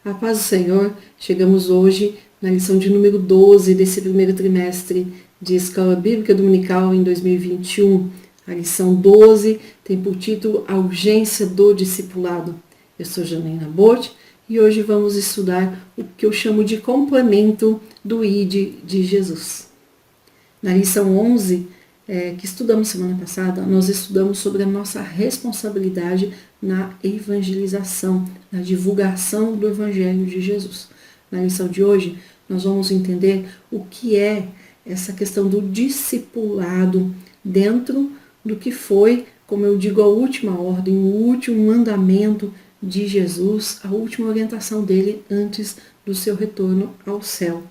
A paz do Senhor, chegamos hoje na lição de número 12 desse primeiro trimestre de Escola Bíblica Dominical em 2021. A lição 12 tem por título A Urgência do Discipulado. Eu sou Janaína Botti e hoje vamos estudar o que eu chamo de complemento do ID de Jesus. Na lição 11, que estudamos semana passada, nós estudamos sobre a nossa responsabilidade na evangelização, na divulgação do Evangelho de Jesus. Na lição de hoje, nós vamos entender o que é essa questão do discipulado dentro do que foi, como eu digo, a última ordem, o último mandamento de Jesus, a última orientação dele antes do seu retorno ao céu.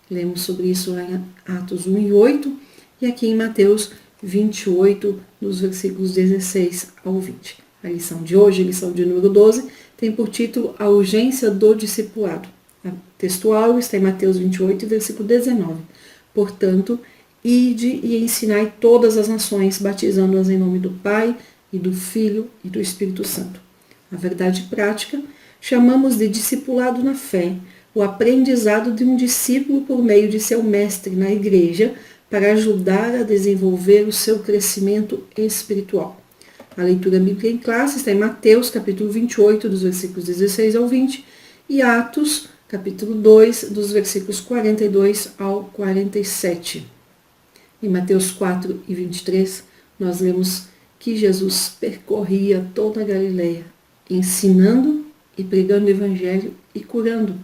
Lemos sobre isso lá em Atos 1 e 8 e aqui em Mateus 28, nos versículos 16 ao 20. A lição de hoje, lição de número 12, tem por título A Urgência do Discipulado. A textual está em Mateus 28, versículo 19. Portanto, ide e ensinai todas as nações, batizando-as em nome do Pai, e do Filho e do Espírito Santo. A verdade prática, chamamos de discipulado na fé, o aprendizado de um discípulo por meio de seu mestre na igreja, para ajudar a desenvolver o seu crescimento espiritual. A leitura bíblica em classe está em Mateus, capítulo 28, dos versículos 16 ao 20, e Atos, capítulo 2, dos versículos 42 ao 47. Em Mateus 4 e 23, nós lemos que Jesus percorria toda a Galileia, ensinando e pregando o evangelho e curando.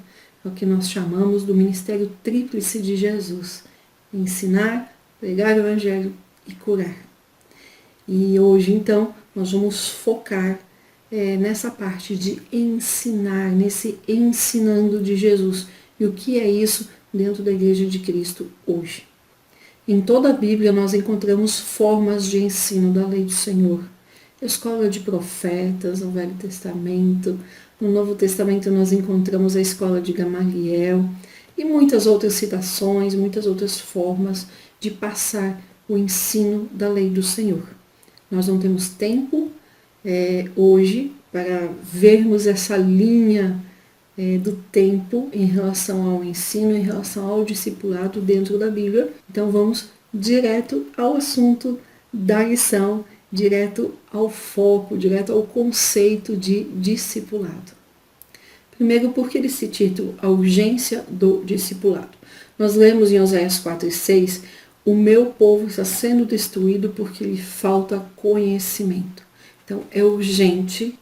É o que nós chamamos do ministério tríplice de Jesus: ensinar, pregar o evangelho e curar. E hoje, então, nós vamos focar nessa parte de ensinar, nesse ensinando de Jesus. E o que é isso dentro da Igreja de Cristo hoje? Em toda a Bíblia nós encontramos formas de ensino da lei do Senhor. Escola de profetas, no Velho Testamento. No Novo Testamento nós encontramos a escola de Gamaliel e muitas outras citações, muitas outras formas de passar o ensino da lei do Senhor. Nós não temos tempo hoje para vermos essa linha do tempo em relação ao ensino, em relação ao discipulado dentro da Bíblia. Então vamos direto ao assunto da lição, direto ao foco, direto ao conceito de discipulado. Primeiro, porque ele se titula A Urgência do Discipulado. Nós lemos em Oséias 4 e 6, o meu povo está sendo destruído porque lhe falta conhecimento. Então, é urgente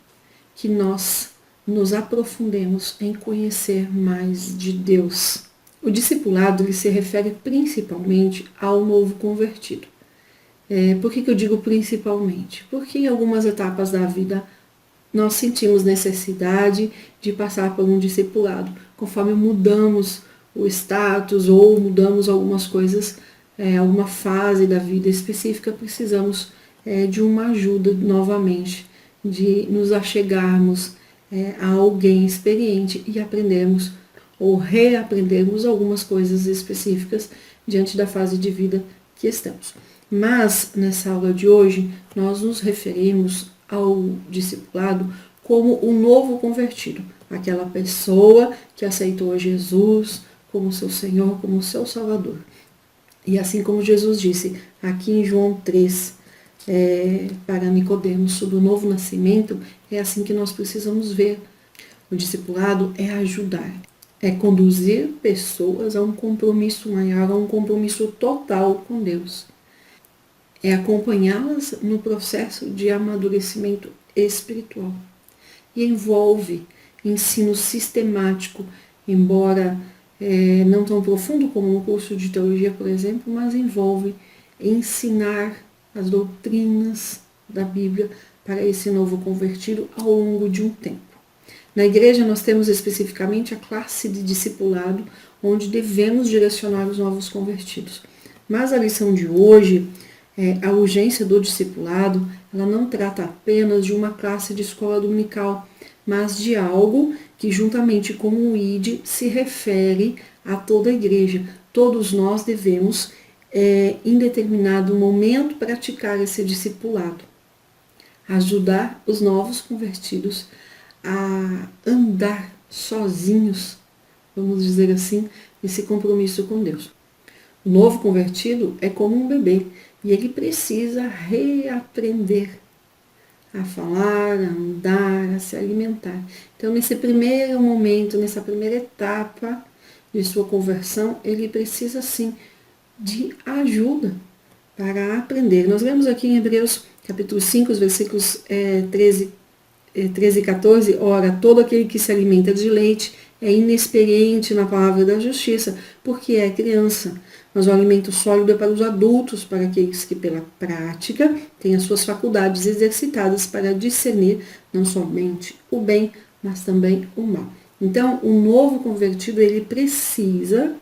que nós nos aprofundemos em conhecer mais de Deus. O discipulado ele se refere principalmente ao novo convertido. Por que eu digo principalmente? Porque em algumas etapas da vida nós sentimos necessidade de passar por um discipulado. Conforme mudamos o status ou mudamos algumas coisas, alguma fase da vida específica, precisamos de uma ajuda novamente, de nos achegarmos a alguém experiente e aprendermos ou reaprendermos algumas coisas específicas diante da fase de vida que estamos. Mas, nessa aula de hoje, nós nos referimos ao discipulado como o novo convertido, aquela pessoa que aceitou a Jesus como seu Senhor, como seu Salvador. E assim como Jesus disse aqui em João 3, para Nicodemos sobre o novo nascimento, é assim que nós precisamos ver. O discipulado é ajudar, é conduzir pessoas a um compromisso maior, a um compromisso total com Deus. É acompanhá-las no processo de amadurecimento espiritual. E envolve ensino sistemático, embora não tão profundo como no curso de teologia, por exemplo, mas envolve ensinar as doutrinas da Bíblia para esse novo convertido ao longo de um tempo. Na igreja nós temos especificamente a classe de discipulado, onde devemos direcionar os novos convertidos. Mas a lição de hoje, a urgência do discipulado, ela não trata apenas de uma classe de escola dominical, mas de algo que, juntamente com o ID, se refere a toda a igreja. Todos nós devemos, em determinado momento, praticar esse discipulado. Ajudar os novos convertidos a andar sozinhos, vamos dizer assim, nesse compromisso com Deus. O novo convertido é como um bebê e ele precisa reaprender a falar, a andar, a se alimentar. Então, nesse primeiro momento, nessa primeira etapa de sua conversão, ele precisa sim de ajuda para aprender. Nós lemos aqui em Hebreus capítulo 5, os versículos 13 e 14, ora, todo aquele que se alimenta de leite é inexperiente na palavra da justiça, porque é criança. Mas o alimento sólido é para os adultos, para aqueles que pela prática têm as suas faculdades exercitadas para discernir não somente o bem, mas também o mal. Então, o novo convertido, ele precisa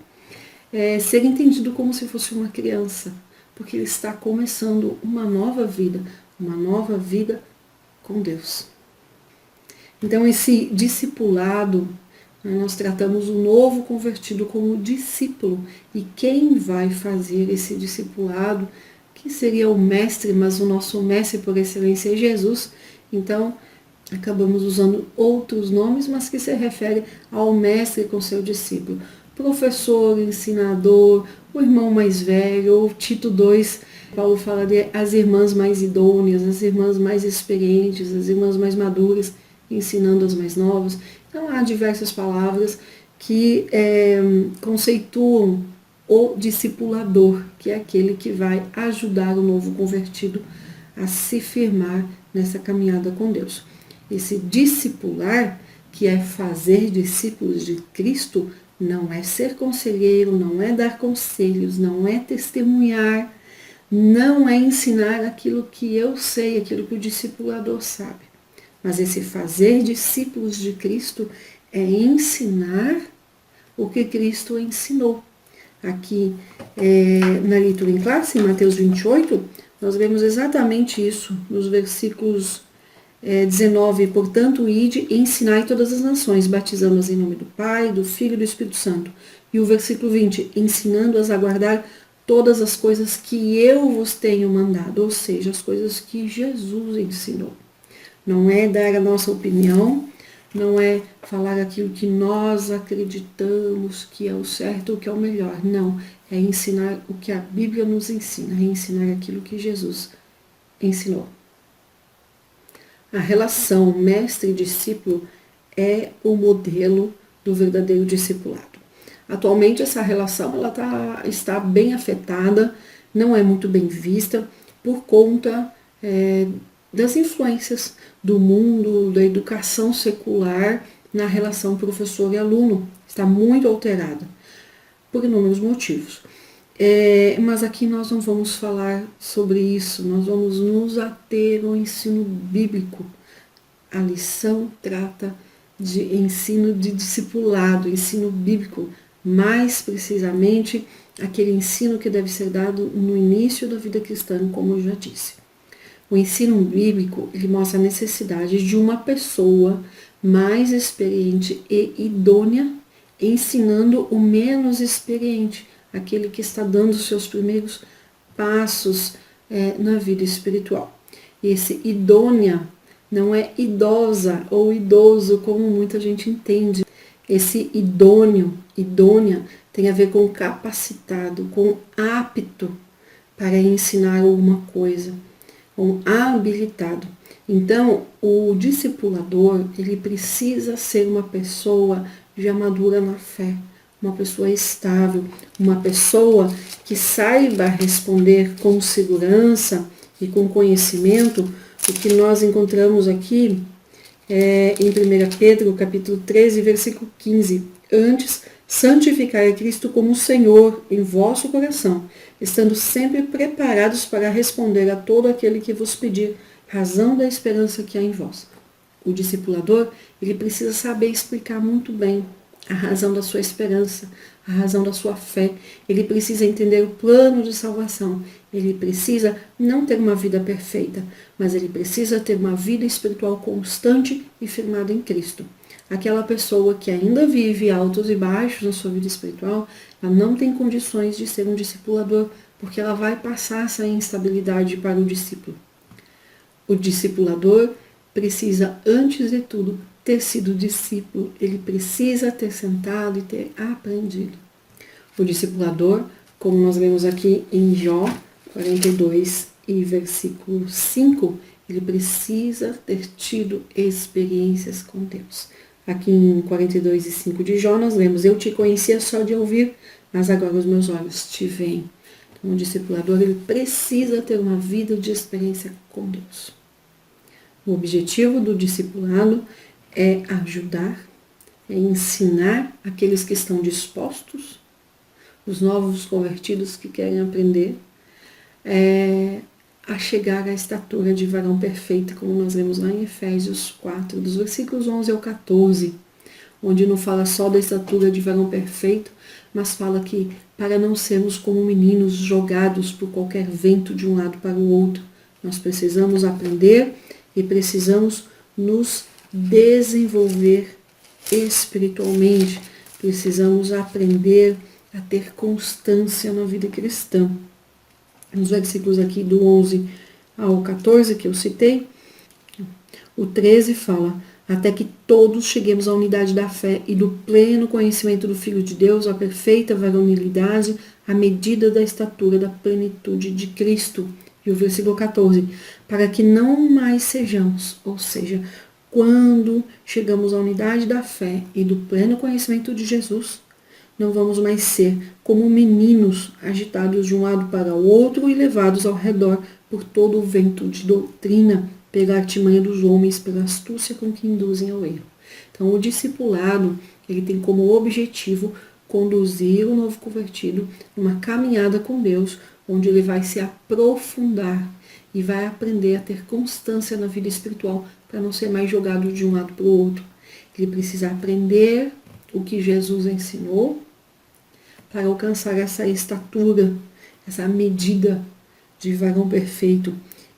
ser entendido como se fosse uma criança, porque ele está começando uma nova vida com Deus. Então, esse discipulado, nós tratamos o novo convertido como discípulo. E quem vai fazer esse discipulado, que seria o mestre, mas o nosso mestre por excelência é Jesus. Então, acabamos usando outros nomes, mas que se refere ao mestre com seu discípulo. Professor, ensinador, o irmão mais velho, ou Tito 2, Paulo fala de as irmãs mais idôneas, as irmãs mais experientes, as irmãs mais maduras, ensinando as mais novas. Então, há diversas palavras que conceituam o discipulador, que é aquele que vai ajudar o novo convertido a se firmar nessa caminhada com Deus. Esse discipular, que é fazer discípulos de Cristo, não é ser conselheiro, não é dar conselhos, não é testemunhar, não é ensinar aquilo que eu sei, aquilo que o discipulador sabe. Mas esse fazer discípulos de Cristo é ensinar o que Cristo ensinou. Aqui na leitura em classe, em Mateus 28, nós vemos exatamente isso, nos versículos 19, portanto, ide e ensinai todas as nações, batizando-as em nome do Pai, do Filho e do Espírito Santo. E o versículo 20, ensinando-as a guardar todas as coisas que eu vos tenho mandado, ou seja, as coisas que Jesus ensinou. Não é dar a nossa opinião, não é falar aquilo que nós acreditamos que é o certo ou que é o melhor. Não, é ensinar o que a Bíblia nos ensina, é ensinar aquilo que Jesus ensinou. A relação mestre-discípulo é o modelo do verdadeiro discipulado. Atualmente essa relação está bem afetada, não é muito bem vista por conta das influências do mundo, da educação secular na relação professor e aluno. Está muito alterada, por inúmeros motivos. Mas aqui nós não vamos falar sobre isso, nós vamos nos ater ao ensino bíblico. A lição trata de ensino de discipulado, ensino bíblico, mais precisamente aquele ensino que deve ser dado no início da vida cristã, como eu já disse. O ensino bíblico, ele mostra a necessidade de uma pessoa mais experiente e idônea ensinando o menos experiente, aquele que está dando os seus primeiros passos na vida espiritual. E esse idônea não é idosa ou idoso, como muita gente entende. Esse idônea, tem a ver com capacitado, com apto para ensinar alguma coisa, com habilitado. Então, o discipulador, ele precisa ser uma pessoa já madura na fé, uma pessoa estável, uma pessoa que saiba responder com segurança e com conhecimento o que nós encontramos aqui em 1 Pedro, capítulo 13, versículo 15. Antes, santificai a Cristo como Senhor em vosso coração, estando sempre preparados para responder a todo aquele que vos pedir razão da esperança que há em vós. O discipulador, ele precisa saber explicar muito bem a razão da sua esperança, a razão da sua fé. Ele precisa entender o plano de salvação. Ele precisa não ter uma vida perfeita, mas ele precisa ter uma vida espiritual constante e firmada em Cristo. Aquela pessoa que ainda vive altos e baixos na sua vida espiritual, ela não tem condições de ser um discipulador, porque ela vai passar essa instabilidade para o discípulo. O discipulador precisa, antes de tudo, ter sido discípulo, ele precisa ter sentado e ter aprendido. O discipulador, como nós vemos aqui em Jó 42 e versículo 5, ele precisa ter tido experiências com Deus. Aqui em 42 e 5 de Jó nós lemos: eu te conhecia só de ouvir, mas agora os meus olhos te veem. Então o discipulador ele precisa ter uma vida de experiência com Deus. O objetivo do discipulado é ajudar, é ensinar aqueles que estão dispostos, os novos convertidos que querem aprender, a chegar à estatura de varão perfeito, como nós lemos lá em Efésios 4, dos versículos 11 ao 14, onde não fala só da estatura de varão perfeito, mas fala que para não sermos como meninos jogados por qualquer vento de um lado para o outro, nós precisamos aprender e precisamos nos desenvolver espiritualmente, precisamos aprender a ter constância na vida cristã. Nos versículos aqui do 11 ao 14 que eu citei, o 13 fala: até que todos cheguemos à unidade da fé e do pleno conhecimento do Filho de Deus, à perfeita varonilidade, à medida da estatura da plenitude de Cristo. E o versículo 14, para que não mais sejamos, ou seja, quando chegamos à unidade da fé e do pleno conhecimento de Jesus, não vamos mais ser como meninos agitados de um lado para o outro e levados ao redor por todo o vento de doutrina, pela artimanha dos homens, pela astúcia com que induzem ao erro. Então, o discipulado, ele tem como objetivo conduzir o novo convertido numa caminhada com Deus, onde ele vai se aprofundar e vai aprender a ter constância na vida espiritual para não ser mais jogado de um lado para o outro. Ele precisa aprender o que Jesus ensinou para alcançar essa estatura, essa medida de varão perfeito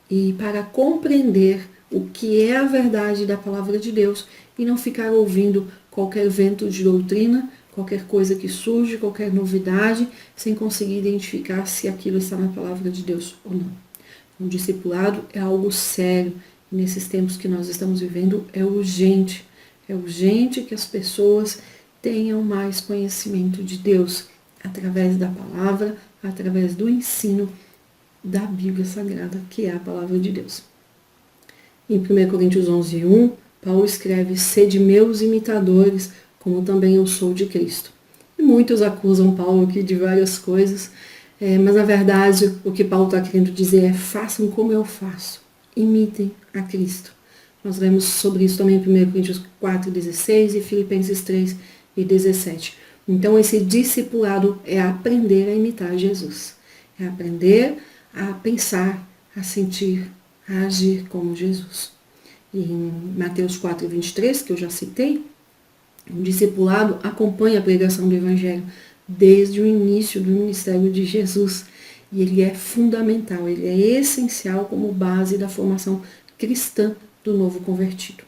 e para compreender o que é a verdade da palavra de Deus e não ficar ouvindo qualquer vento de doutrina, qualquer coisa que surge, qualquer novidade, sem conseguir identificar se aquilo está na palavra de Deus ou não. O discipulado é algo sério. E nesses tempos que nós estamos vivendo, é urgente. É urgente que as pessoas tenham mais conhecimento de Deus, através da palavra, através do ensino da Bíblia Sagrada, que é a palavra de Deus. Em 1 Coríntios 11, 1, Paulo escreve: sede meus imitadores, como também eu sou de Cristo. E muitos acusam Paulo aqui de várias coisas, mas na verdade o que Paulo está querendo dizer é: façam como eu faço, imitem a Cristo. Nós lemos sobre isso também em 1 Coríntios 4, 16 e Filipenses 3 e 17. Então esse discipulado é aprender a imitar Jesus, é aprender a pensar, a sentir, a agir como Jesus. E em Mateus 4, 23, que eu já citei, o discipulado acompanha a pregação do Evangelho desde o início do ministério de Jesus. E ele é fundamental, ele é essencial como base da formação cristã do novo convertido.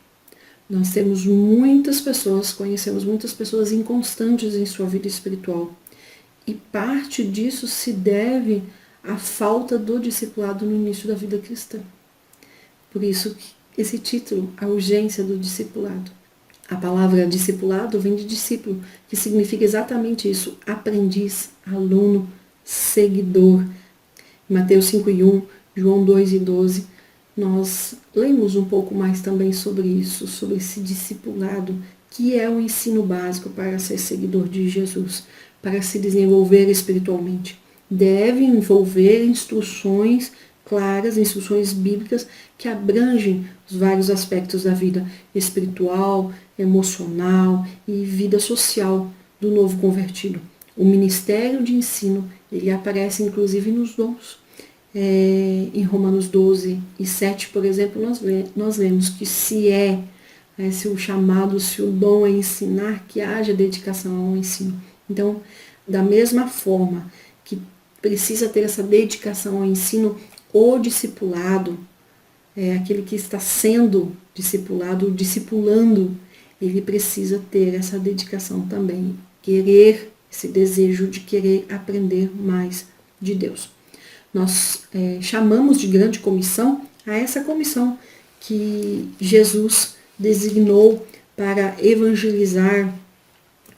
Nós temos muitas pessoas, conhecemos muitas pessoas inconstantes em sua vida espiritual. E parte disso se deve à falta do discipulado no início da vida cristã. Por isso esse título, a urgência do discipulado. A palavra discipulado vem de discípulo, que significa exatamente isso: aprendiz, aluno, seguidor. Em Mateus 5 e 1, João 2 e 12, nós lemos um pouco mais também sobre isso, sobre esse discipulado, que é o ensino básico para ser seguidor de Jesus, para se desenvolver espiritualmente. Deve envolver instruções claras, instruções bíblicas que abrangem os vários aspectos da vida espiritual, emocional e vida social do novo convertido. O ministério de ensino, ele aparece inclusive nos dons. Em Romanos 12 e 7, por exemplo, nós lemos que se o chamado, se o dom é ensinar, que haja dedicação ao ensino. Então, da mesma forma que precisa ter essa dedicação ao ensino, o discipulado, aquele que está sendo discipulado, discipulando, ele precisa ter essa dedicação também, querer, esse desejo de querer aprender mais de Deus. Nós chamamos de grande comissão a essa comissão que Jesus designou para evangelizar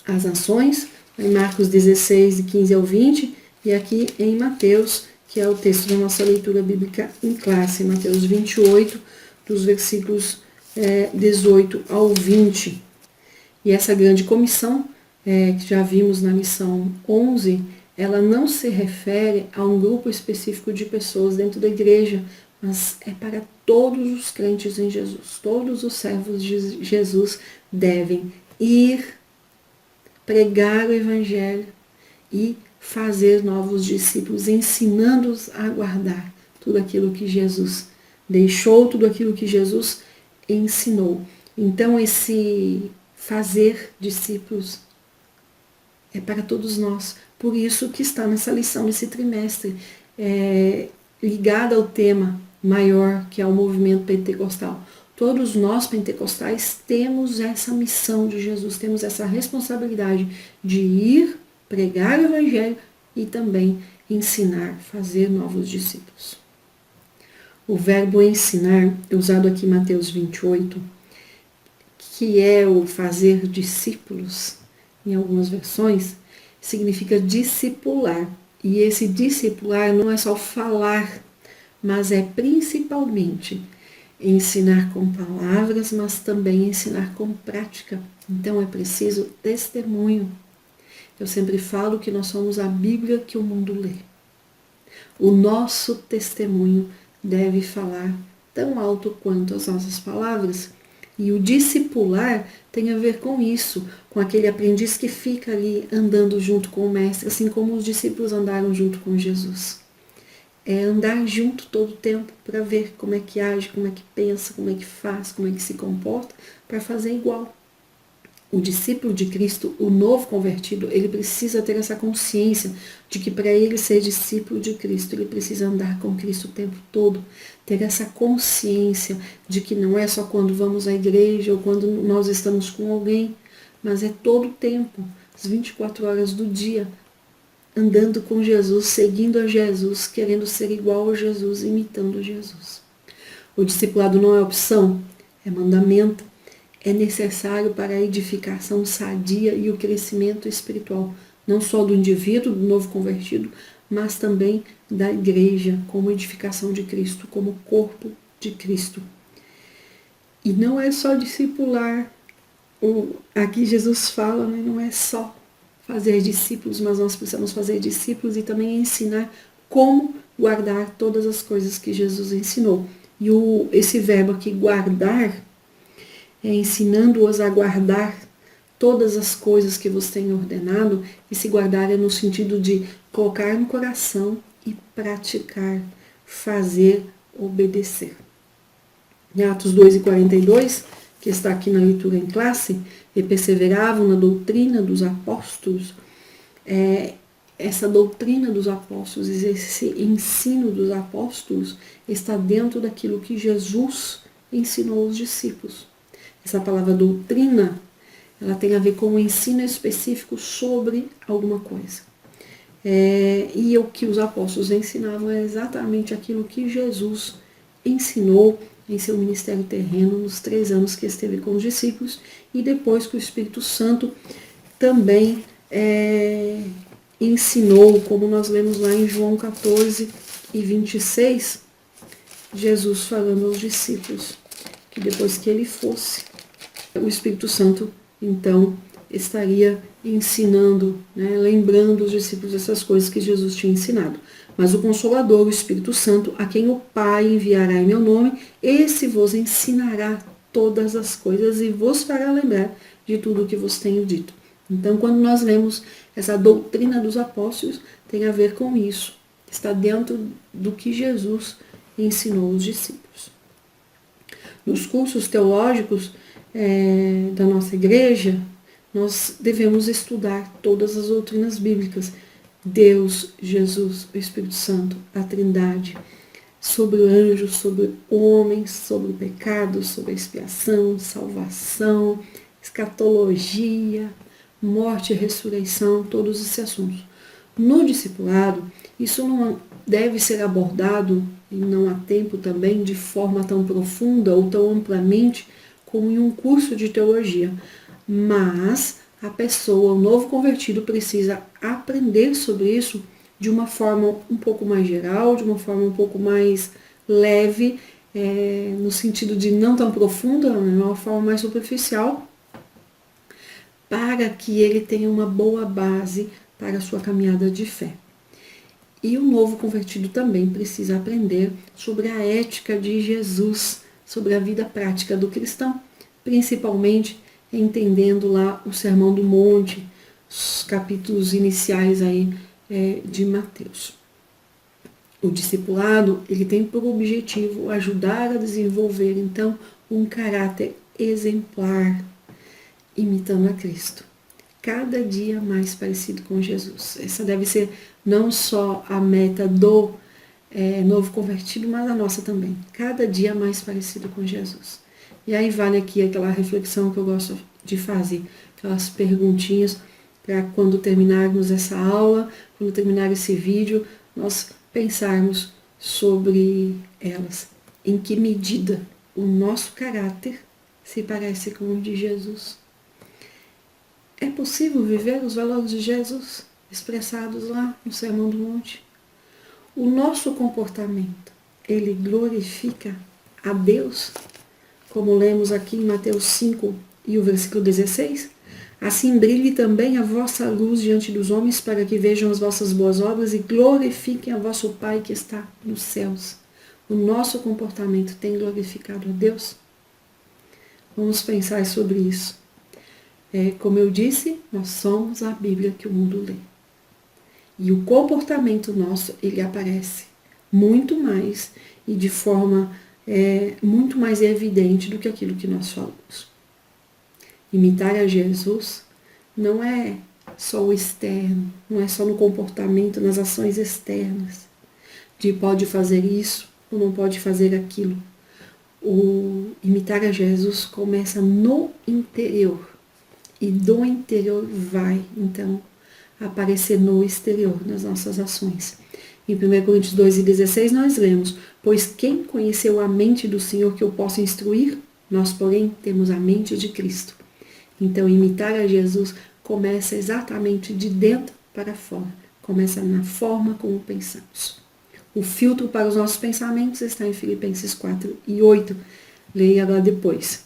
as nações, em Marcos 16, de 15 ao 20, e aqui em Mateus, que é o texto da nossa leitura bíblica em classe, Mateus 28, dos versículos 18 ao 20. E essa grande comissão, que já vimos na lição 11, ela não se refere a um grupo específico de pessoas dentro da igreja, mas é para todos os crentes em Jesus. Todos os servos de Jesus devem ir, pregar o evangelho e fazer novos discípulos, ensinando-os a guardar tudo aquilo que Jesus deixou, tudo aquilo que Jesus ensinou. Então, esse fazer discípulos é para todos nós. Por isso que está nessa lição desse trimestre, ligada ao tema maior, que é o movimento pentecostal. Todos nós pentecostais temos essa missão de Jesus, temos essa responsabilidade de ir, pregar o evangelho e também ensinar, fazer novos discípulos. O verbo ensinar, usado aqui em Mateus 28, que é o fazer discípulos, em algumas versões, significa discipular. E esse discipular não é só falar, mas é principalmente ensinar com palavras, mas também ensinar com prática. Então é preciso testemunho. Eu sempre falo que nós somos a Bíblia que o mundo lê. O nosso testemunho deve falar tão alto quanto as nossas palavras. E o discipular tem a ver com isso, com aquele aprendiz que fica ali andando junto com o mestre, assim como os discípulos andaram junto com Jesus. É andar junto todo o tempo para ver como é que age, como é que pensa, como é que faz, como é que se comporta, para fazer igual. O discípulo de Cristo, o novo convertido, ele precisa ter essa consciência de que para ele ser discípulo de Cristo, ele precisa andar com Cristo o tempo todo. Ter essa consciência de que não é só quando vamos à igreja ou quando nós estamos com alguém, mas é todo o tempo, as 24 horas do dia, andando com Jesus, seguindo a Jesus, querendo ser igual a Jesus, imitando Jesus. O discipulado não é opção, é mandamento. É necessário para a edificação sadia e o crescimento espiritual, não só do indivíduo, do novo convertido, mas também da igreja, como edificação de Cristo, como corpo de Cristo. E não é só discipular, aqui Jesus fala, né, não é só fazer discípulos, mas nós precisamos fazer discípulos e também ensinar como guardar todas as coisas que Jesus ensinou. E esse verbo aqui, guardar, ensinando-os a guardar todas as coisas que vos tenho ordenado, e se guardar é no sentido de colocar no coração e praticar, fazer, obedecer. Em Atos 2:42, que está aqui na leitura em classe, e perseveravam na doutrina dos apóstolos. Essa doutrina dos apóstolos, esse ensino dos apóstolos, está dentro daquilo que Jesus ensinou aos discípulos. Essa palavra doutrina, ela tem a ver com um ensino específico sobre alguma coisa. E o que os apóstolos ensinavam é exatamente aquilo que Jesus ensinou em seu ministério terreno nos 3 anos que esteve com os discípulos e depois que o Espírito Santo também ensinou, como nós lemos lá em João 14:26, Jesus falando aos discípulos que depois que ele fosse, o Espírito Santo, então, estaria ensinando, né, lembrando os discípulos essas coisas que Jesus tinha ensinado. Mas o Consolador, o Espírito Santo, a quem o Pai enviará em meu nome, esse vos ensinará todas as coisas e vos fará lembrar de tudo o que vos tenho dito. Então, quando nós lemos essa doutrina dos apóstolos, tem a ver com isso. Está dentro do que Jesus ensinou aos discípulos. Nos cursos teológicos da nossa igreja, nós devemos estudar todas as doutrinas bíblicas. Deus, Jesus, o Espírito Santo, a Trindade, sobre o anjo, sobre o homem, sobre o pecado, sobre a expiação, salvação, escatologia, morte e ressurreição, todos esses assuntos. No discipulado, isso não deve ser abordado, e não há tempo também, de forma tão profunda ou tão amplamente como em um curso de teologia, mas a pessoa, o novo convertido, precisa aprender sobre isso de uma forma um pouco mais geral, de uma forma um pouco mais leve, no sentido de não tão profunda, uma forma mais superficial, para que ele tenha uma boa base para a sua caminhada de fé. E o novo convertido também precisa aprender sobre a ética de Jesus, sobre a vida prática do cristão, principalmente entendendo lá o Sermão do Monte, os capítulos iniciais aí de Mateus. O discipulado, ele tem por objetivo ajudar a desenvolver, então, um caráter exemplar, imitando a Cristo. Cada dia mais parecido com Jesus. Essa deve ser não só a meta do novo convertido, mas a nossa também. Cada dia mais parecido com Jesus. E aí vale aqui aquela reflexão que eu gosto de fazer, aquelas perguntinhas para quando terminarmos essa aula, quando terminar esse vídeo, nós pensarmos sobre elas. Em que medida o nosso caráter se parece com o de Jesus? É possível viver os valores de Jesus expressados lá no Sermão do Monte? O nosso comportamento, ele glorifica a Deus? Como lemos aqui em Mateus 5 e o versículo 16? Assim brilhe também a vossa luz diante dos homens, para que vejam as vossas boas obras e glorifiquem a vosso Pai que está nos céus. O nosso comportamento tem glorificado a Deus? Vamos pensar sobre isso. Como eu disse, nós somos a Bíblia que o mundo lê. E o comportamento nosso, ele aparece muito mais e de forma muito mais evidente do que aquilo que nós falamos. Imitar a Jesus não é só o externo, não é só no comportamento, nas ações externas, de pode fazer isso ou não pode fazer aquilo. O imitar a Jesus começa no interior e do interior vai, então, aparecer no exterior, nas nossas ações. Em 1 Coríntios 2:16 nós lemos: pois quem conheceu a mente do Senhor que eu possa instruir? Nós, porém, temos a mente de Cristo. Então, imitar a Jesus começa exatamente de dentro para fora. Começa na forma como pensamos. O filtro para os nossos pensamentos está em Filipenses 4:8. Leia lá depois.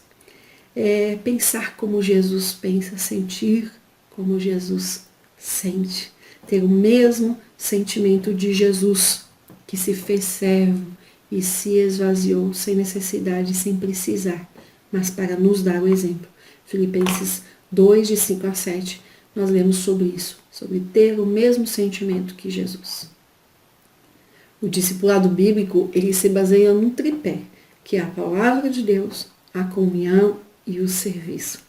Pensar como Jesus pensa, sentir como Jesus sente. Ter o mesmo sentimento de Jesus, que se fez servo e se esvaziou sem necessidade, sem precisar, mas para nos dar o exemplo. Filipenses 2, de 5 a 7, nós lemos sobre isso, sobre ter o mesmo sentimento que Jesus. O discipulado bíblico, ele se baseia num tripé, que é a palavra de Deus, a comunhão e o serviço.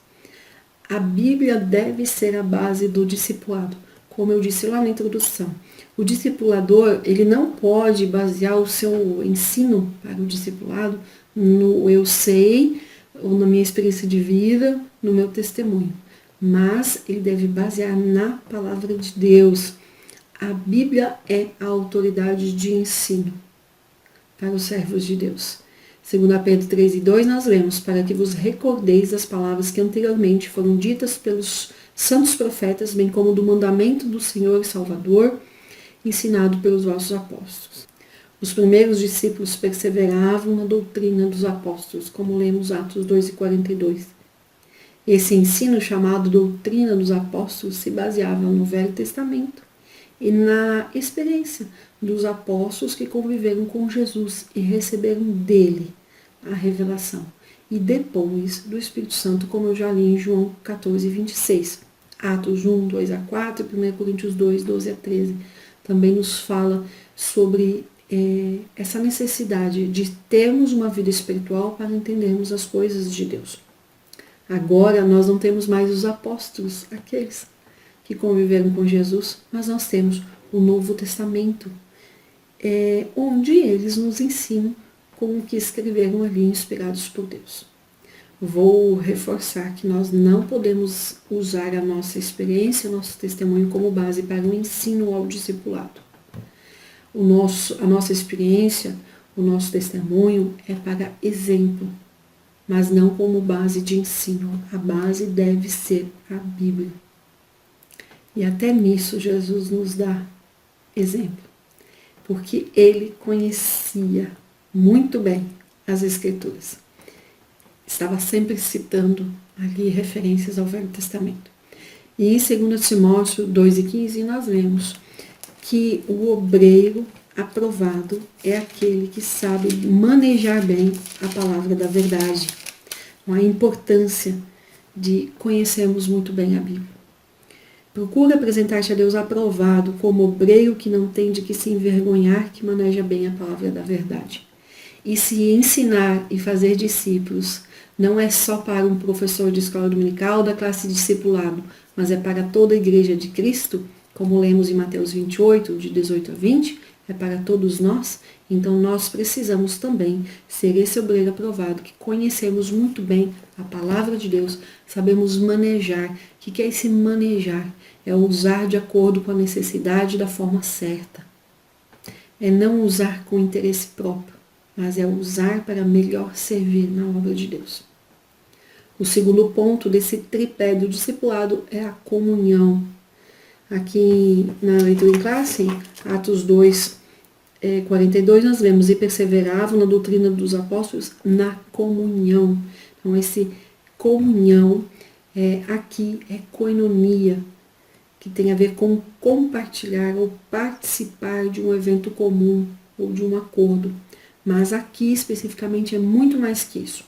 A Bíblia deve ser a base do discipulado, como eu disse lá na introdução. O discipulador, ele não pode basear o seu ensino para o discipulado no eu sei, ou na minha experiência de vida, no meu testemunho. Mas ele deve basear na palavra de Deus. A Bíblia é a autoridade de ensino para os servos de Deus. 2 Pedro 3:2 nós lemos: para que vos recordeis das palavras que anteriormente foram ditas pelos santos profetas, bem como do mandamento do Senhor e Salvador, ensinado pelos vossos apóstolos. Os primeiros discípulos perseveravam na doutrina dos apóstolos, como lemos Atos 2:42. Esse ensino, chamado doutrina dos apóstolos, se baseava no Velho Testamento e na experiência dos apóstolos que conviveram com Jesus e receberam dele a revelação. E depois do Espírito Santo, como eu já li em João 14:26. Atos 1, 2 a 4, 1 Coríntios 2, 12 a 13, também nos fala sobre essa necessidade de termos uma vida espiritual para entendermos as coisas de Deus. Agora nós não temos mais os apóstolos, aqueles que conviveram com Jesus, mas nós temos o Novo Testamento, onde eles nos ensinam como que escreveram ali, inspirados por Deus. Vou reforçar que nós não podemos usar a nossa experiência, o nosso testemunho como base para o ensino ao discipulado. A nossa experiência, o nosso testemunho é para exemplo, mas não como base de ensino. A base deve ser a Bíblia. E até nisso Jesus nos dá exemplo, porque ele conhecia muito bem as Escrituras. Estava sempre citando ali referências ao Velho Testamento. E em 2 Timóteo 2:15 nós vemos que o obreiro aprovado é aquele que sabe manejar bem a palavra da verdade. A importância de conhecermos muito bem a Bíblia. Procura apresentar-te a Deus aprovado, como obreiro que não tem de que se envergonhar, que maneja bem a palavra da verdade. E se ensinar e fazer discípulos não é só para um professor de escola dominical da classe de discipulado, mas é para toda a igreja de Cristo, como lemos em Mateus 28, de 18 a 20, é para todos nós. Então nós precisamos também ser esse obreiro aprovado, que conhecemos muito bem a palavra de Deus, sabemos manejar. O que é esse manejar? É usar de acordo com a necessidade da forma certa. É não usar com interesse próprio, mas é usar para melhor servir na obra de Deus. O segundo ponto desse tripé do discipulado é a comunhão. Aqui na leitura em classe, Atos 2:42, nós lemos: e perseveravam na doutrina dos apóstolos, na comunhão. Então, esse comunhão aqui é koinonia, que tem a ver com compartilhar ou participar de um evento comum ou de um acordo. Mas aqui, especificamente, é muito mais que isso.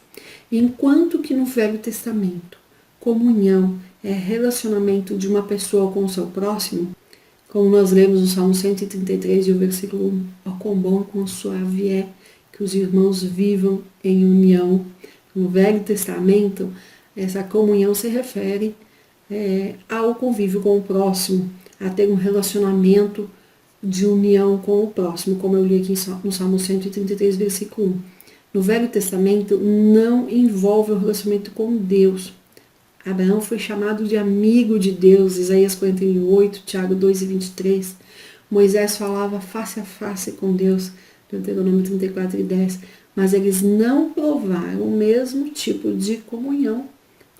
Enquanto que no Velho Testamento, comunhão é relacionamento de uma pessoa com o seu próximo, como nós lemos no Salmo 133 e o versículo 1, ó quão bom, quão suave é que os irmãos vivam em união. No Velho Testamento, essa comunhão se refere ao convívio com o próximo, a ter um relacionamento de união com o próximo, como eu li aqui no Salmo 133, versículo 1. No Velho Testamento não envolve o relacionamento com Deus. Abraão foi chamado de amigo de Deus, Isaías 48, Tiago 2:23. Moisés falava face a face com Deus, Deuteronômio 34:10. Mas eles não provaram o mesmo tipo de comunhão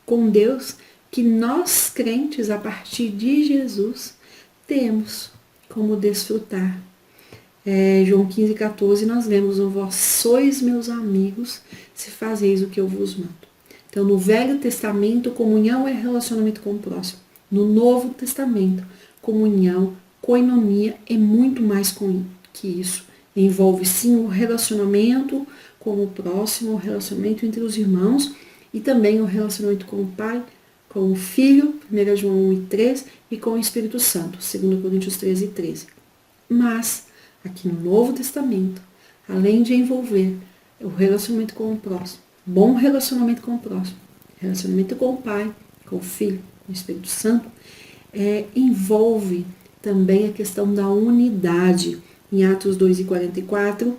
com Deus que nós, crentes, a partir de Jesus, temos como desfrutar. João 15:14, nós lemos: vós sois meus amigos, se fazeis o que eu vos mando. Então, no Velho Testamento, comunhão é relacionamento com o próximo. No Novo Testamento, comunhão, koinonia, é muito mais que isso. Envolve, sim, o relacionamento com o próximo, o relacionamento entre os irmãos e também o relacionamento com o Pai, com o Filho, 1 João 1:3, e com o Espírito Santo, 2 Coríntios 13:13. Mas, aqui no Novo Testamento, além de envolver o relacionamento com o próximo, bom relacionamento com o próximo, relacionamento com o Pai, com o Filho, com o Espírito Santo, envolve também a questão da unidade. Em Atos 2:44,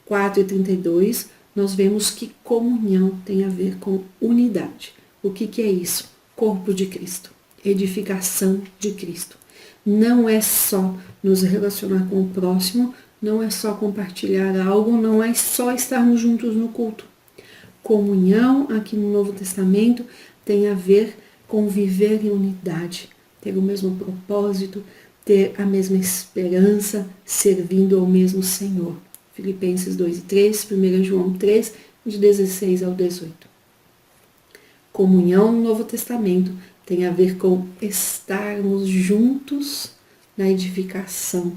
4:32, nós vemos que comunhão tem a ver com unidade. O que é isso? Corpo de Cristo, edificação de Cristo. Não é só nos relacionar com o próximo, não é só compartilhar algo, não é só estarmos juntos no culto. Comunhão, aqui no Novo Testamento, tem a ver com viver em unidade, ter o mesmo propósito, ter a mesma esperança, servindo ao mesmo Senhor. Filipenses 2:3, 1 João 3, de 16 ao 18. Comunhão no Novo Testamento tem a ver com estarmos juntos na edificação,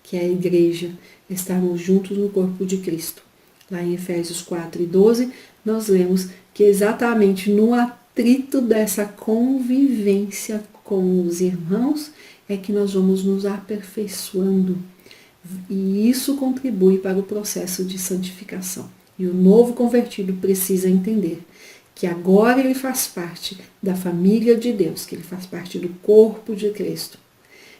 que é a igreja, estarmos juntos no corpo de Cristo. Lá em Efésios 4:12, nós lemos que exatamente no atrito dessa convivência com os irmãos é que nós vamos nos aperfeiçoando. E isso contribui para o processo de santificação. E o novo convertido precisa entender que agora ele faz parte da família de Deus, que ele faz parte do corpo de Cristo,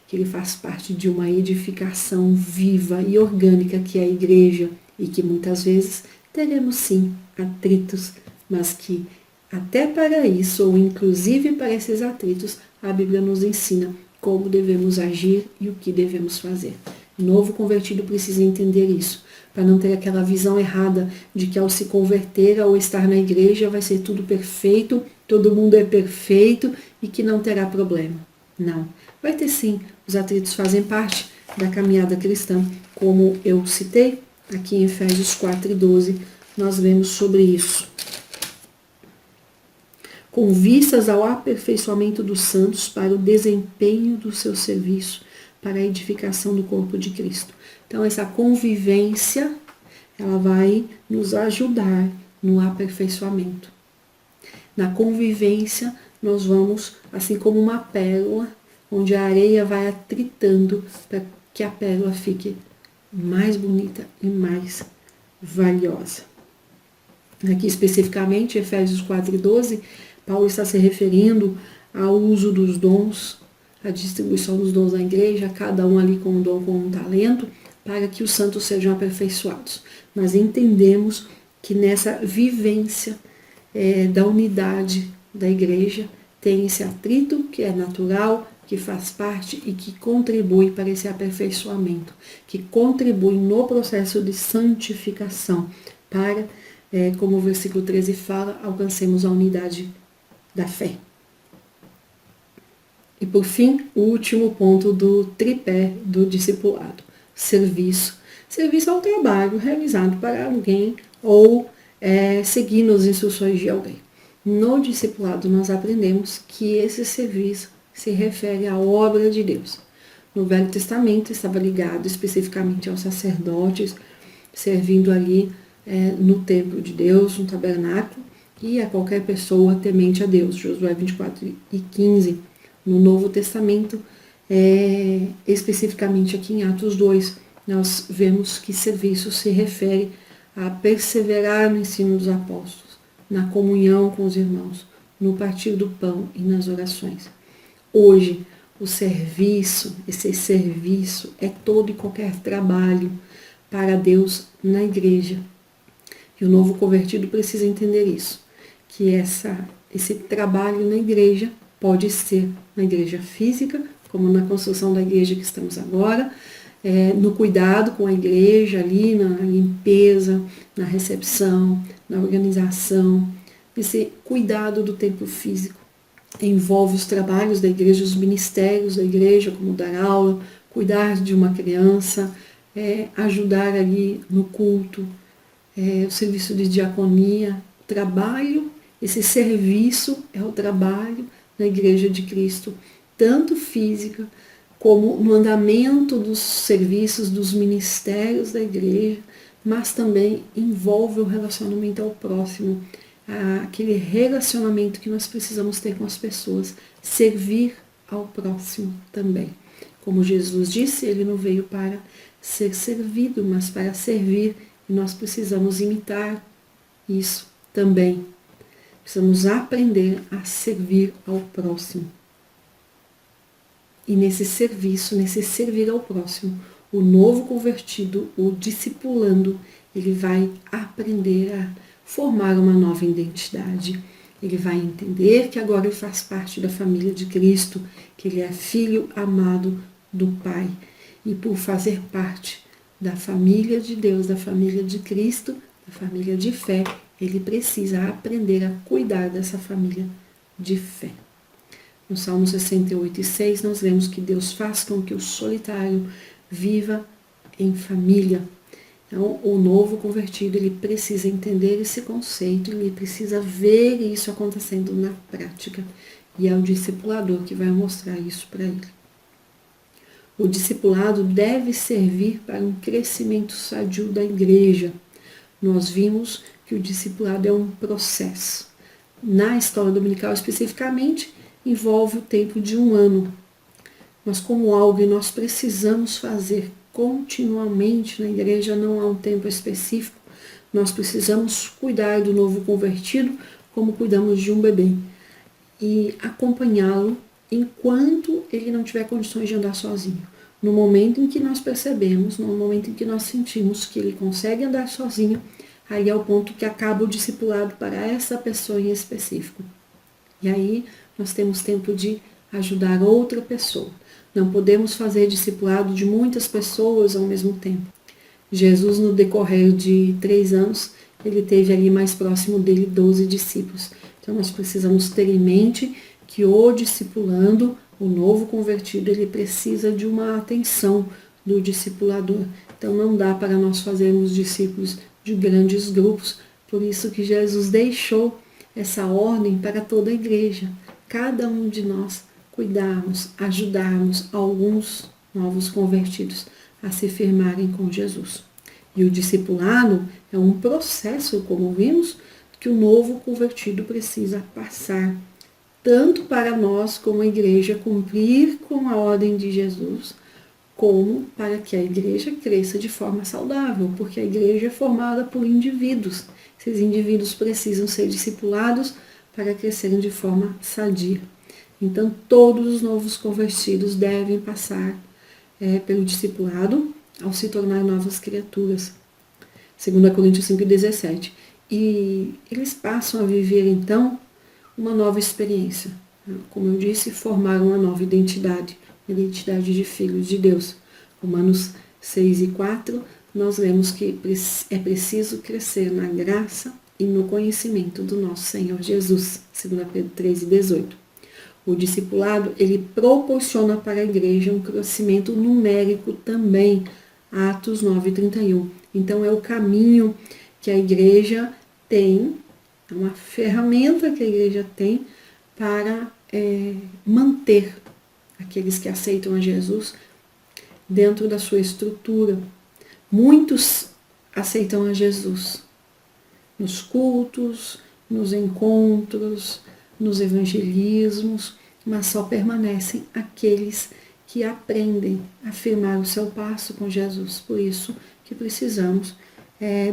que ele faz parte de uma edificação viva e orgânica que é a igreja, e que muitas vezes teremos sim atritos, mas que até para isso, ou inclusive para esses atritos, a Bíblia nos ensina como devemos agir e o que devemos fazer. O novo convertido precisa entender isso, para não ter aquela visão errada de que ao se converter, ao estar na igreja, vai ser tudo perfeito, todo mundo é perfeito e que não terá problema. Não. Vai ter sim, os atritos fazem parte da caminhada cristã, como eu citei, aqui em Efésios 4:12, nós vemos sobre isso. Com vistas ao aperfeiçoamento dos santos para o desempenho do seu serviço, para a edificação do corpo de Cristo. Então, essa convivência, ela vai nos ajudar no aperfeiçoamento. Na convivência, nós vamos, assim como uma pérola, onde a areia vai atritando para que a pérola fique mais bonita e mais valiosa. Aqui especificamente, Efésios 4:12, Paulo está se referindo ao uso dos dons, a distribuição dos dons na igreja, cada um ali com um dom, com um talento, para que os santos sejam aperfeiçoados. Nós entendemos que nessa vivência da unidade da igreja tem esse atrito que é natural, que faz parte e que contribui para esse aperfeiçoamento, que contribui no processo de santificação, para, como o versículo 13 fala, alcancemos a unidade da fé. E por fim, o último ponto do tripé do discipulado, serviço. Serviço é um trabalho realizado para alguém ou seguindo as instruções de alguém. No discipulado nós aprendemos que esse serviço se refere à obra de Deus. No Velho Testamento estava ligado especificamente aos sacerdotes, servindo ali no templo de Deus, no tabernáculo, e a qualquer pessoa temente a Deus. Josué 24:15. No Novo Testamento, especificamente aqui em Atos 2, nós vemos que serviço se refere a perseverar no ensino dos apóstolos, na comunhão com os irmãos, no partir do pão e nas orações. Hoje, o serviço, esse serviço é todo e qualquer trabalho para Deus na igreja. E o novo convertido precisa entender isso, que esse trabalho na igreja pode ser na igreja física, como na construção da igreja que estamos agora, no cuidado com a igreja ali, na limpeza, na recepção, na organização, esse cuidado do templo físico. Envolve os trabalhos da igreja, os ministérios da igreja, como dar aula, cuidar de uma criança, ajudar ali no culto, o serviço de diaconia, trabalho, esse serviço é o trabalho na igreja de Cristo, tanto física como no andamento dos serviços, dos ministérios da igreja, mas também envolve o relacionamento ao próximo, aquele relacionamento que nós precisamos ter com as pessoas, servir ao próximo também. Como Jesus disse, ele não veio para ser servido, mas para servir, e nós precisamos imitar isso também. Precisamos aprender a servir ao próximo. E nesse serviço, nesse servir ao próximo, o novo convertido, o discipulando, ele vai aprender a formar uma nova identidade. Ele vai entender que agora ele faz parte da família de Cristo, que ele é filho amado do Pai. E por fazer parte da família de Deus, da família de Cristo, da família de fé, ele precisa aprender a cuidar dessa família de fé. No Salmo 68:6, nós vemos que Deus faz com que o solitário viva em família. Então, o novo convertido, ele precisa entender esse conceito, ele precisa ver isso acontecendo na prática. E é o discipulador que vai mostrar isso para ele. O discipulado deve servir para um crescimento sadio da igreja. Nós vimos que o discipulado é um processo. Na escola dominical, especificamente, envolve o tempo de 1 ano. Mas como algo que nós precisamos fazer continuamente na igreja, não há um tempo específico, nós precisamos cuidar do novo convertido como cuidamos de um bebê e acompanhá-lo enquanto ele não tiver condições de andar sozinho. No momento em que nós percebemos, no momento em que nós sentimos que ele consegue andar sozinho, aí é o ponto que acaba o discipulado para essa pessoa em específico. E aí nós temos tempo de ajudar outra pessoa. Não podemos fazer discipulado de muitas pessoas ao mesmo tempo. Jesus, no decorrer de 3 anos, ele teve ali mais próximo dele 12 discípulos. Então nós precisamos ter em mente que o discipulando, o novo convertido, ele precisa de uma atenção do discipulador. Então não dá para nós fazermos discípulos de grandes grupos, por isso que Jesus deixou essa ordem para toda a igreja. Cada um de nós cuidarmos, ajudarmos alguns novos convertidos a se firmarem com Jesus. E o discipulado é um processo, como vimos, que o novo convertido precisa passar, tanto para nós, como a igreja, cumprir com a ordem de Jesus, como para que a igreja cresça de forma saudável, porque a igreja é formada por indivíduos. Esses indivíduos precisam ser discipulados para crescerem de forma sadia. Então, todos os novos convertidos devem passar pelo discipulado ao se tornar novas criaturas. 2 Coríntios 5,17. E eles passam a viver, então, uma nova experiência. Como eu disse, formar uma nova identidade, a identidade de filhos de Deus. Romanos 6:4, nós lemos que é preciso crescer na graça e no conhecimento do nosso Senhor Jesus. 2 Pedro 3:18. O discipulado, ele proporciona para a igreja um crescimento numérico também. Atos 9:31. Então, é o caminho que a igreja tem, é uma ferramenta que a igreja tem para manter aqueles que aceitam a Jesus dentro da sua estrutura. Muitos aceitam a Jesus nos cultos, nos encontros, nos evangelismos, mas só permanecem aqueles que aprendem a firmar o seu passo com Jesus. Por isso que precisamos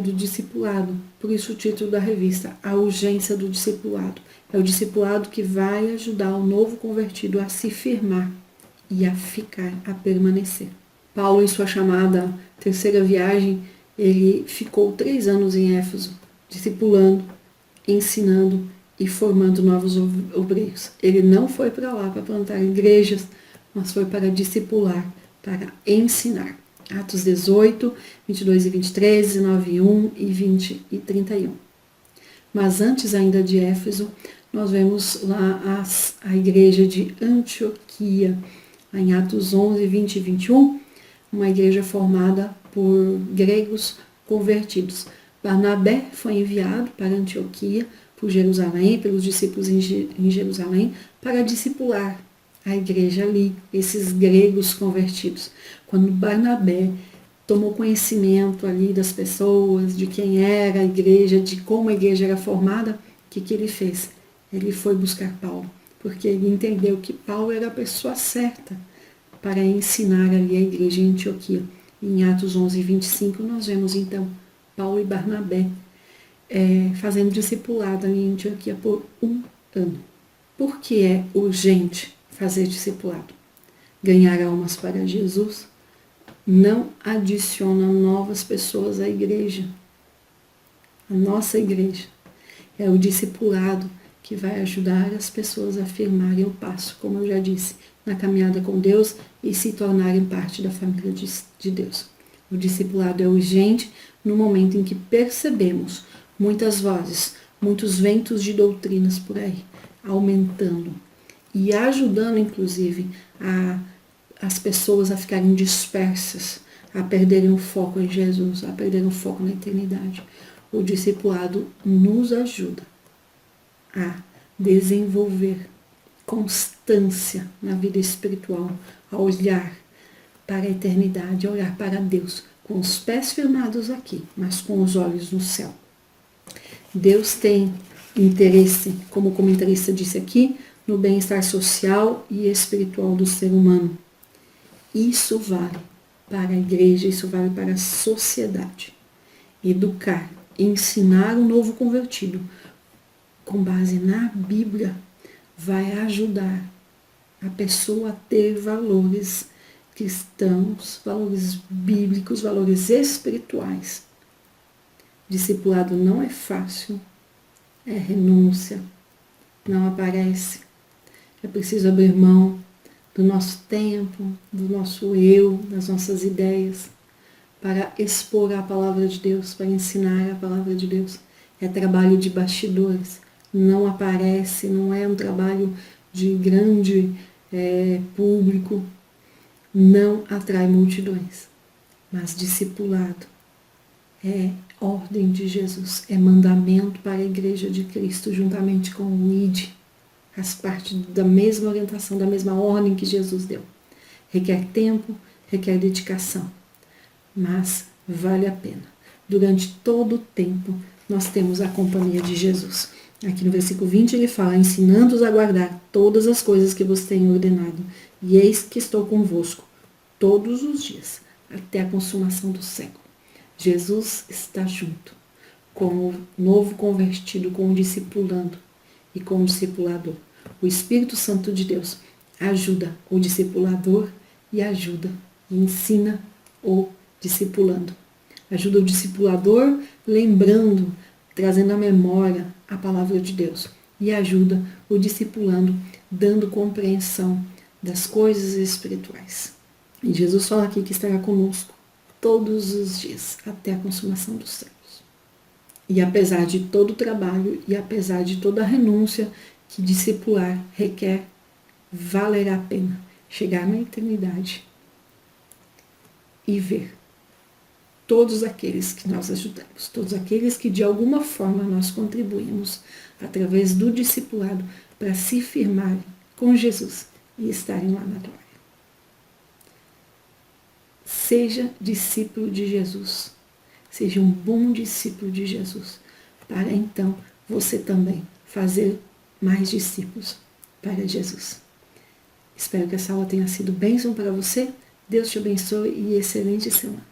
do discipulado. Por isso o título da revista, A Urgência do Discipulado. É o discipulado que vai ajudar o novo convertido a se firmar e a ficar, a permanecer. Paulo, em sua chamada terceira viagem, ele ficou 3 anos em Éfeso, discipulando, ensinando e formando novos obreiros. Ele não foi para lá para plantar igrejas, mas foi para discipular, para ensinar. Atos 18, 22 e 23, 19 1 e 20 e 31. Mas antes ainda de Éfeso, nós vemos lá a igreja de Antioquia, em Atos 11, 20 e 21, uma igreja formada por gregos convertidos. Barnabé foi enviado para Antioquia, por Jerusalém, pelos discípulos em Jerusalém, para discipular a igreja ali, esses gregos convertidos. Quando Barnabé tomou conhecimento ali das pessoas, de quem era a igreja, de como a igreja era formada, o que ele fez? Ele foi buscar Paulo, porque ele entendeu que Paulo era a pessoa certa para ensinar ali a igreja em Antioquia. Em Atos 11, 25, nós vemos então Paulo e Barnabé fazendo discipulado em Antioquia por 1 ano. Por que é urgente fazer discipulado? Ganhar almas para Jesus não adiciona novas pessoas à igreja. A nossa igreja é o discipulado que vai ajudar as pessoas a firmarem o passo, como eu já disse, na caminhada com Deus e se tornarem parte da família de Deus. O discipulado é urgente no momento em que percebemos muitas vozes, muitos ventos de doutrinas por aí, aumentando e ajudando, inclusive, as pessoas a ficarem dispersas, a perderem o foco em Jesus, a perderem o foco na eternidade. O discipulado nos ajuda a desenvolver constância na vida espiritual, a olhar para a eternidade, a olhar para Deus, com os pés firmados aqui, mas com os olhos no céu. Deus tem interesse, como o comentarista disse aqui, no bem-estar social e espiritual do ser humano. Isso vale para a igreja, isso vale para a sociedade. Educar, ensinar o novo convertido com base na Bíblia vai ajudar a pessoa a ter valores cristãos, valores bíblicos, valores espirituais. Discipulado não é fácil, é renúncia, não aparece. É preciso abrir mão do nosso tempo, do nosso eu, das nossas ideias, para expor a palavra de Deus, para ensinar a palavra de Deus. É trabalho de bastidores, não aparece, não é um trabalho de grande público, não atrai multidões, mas discipulado é ordem de Jesus, é mandamento para a Igreja de Cristo, juntamente com o ID, faz parte da mesma orientação, da mesma ordem que Jesus deu. Requer tempo, requer dedicação, mas vale a pena. Durante todo o tempo, nós temos a companhia de Jesus. Aqui no versículo 20 ele fala, ensinando-os a guardar todas as coisas que vos tenho ordenado, e eis que estou convosco todos os dias, até a consumação do século. Jesus está junto com o novo convertido, com o discipulando e com o discipulador. O Espírito Santo de Deus ajuda o discipulador e ajuda e ensina o discipulando. Ajuda o discipulador lembrando, trazendo à memória a palavra de Deus. E ajuda o discipulando, dando compreensão das coisas espirituais. E Jesus fala aqui que estará conosco todos os dias, até a consumação dos séculos. E apesar de todo o trabalho e apesar de toda a renúncia que discipular requer, valerá a pena chegar na eternidade e ver todos aqueles que nós ajudamos, todos aqueles que de alguma forma nós contribuímos através do discipulado para se firmarem com Jesus e estarem lá na glória. Seja discípulo de Jesus, seja um bom discípulo de Jesus, para então você também fazer mais discípulos para Jesus. Espero que essa aula tenha sido bênção para você. Deus te abençoe e excelente semana.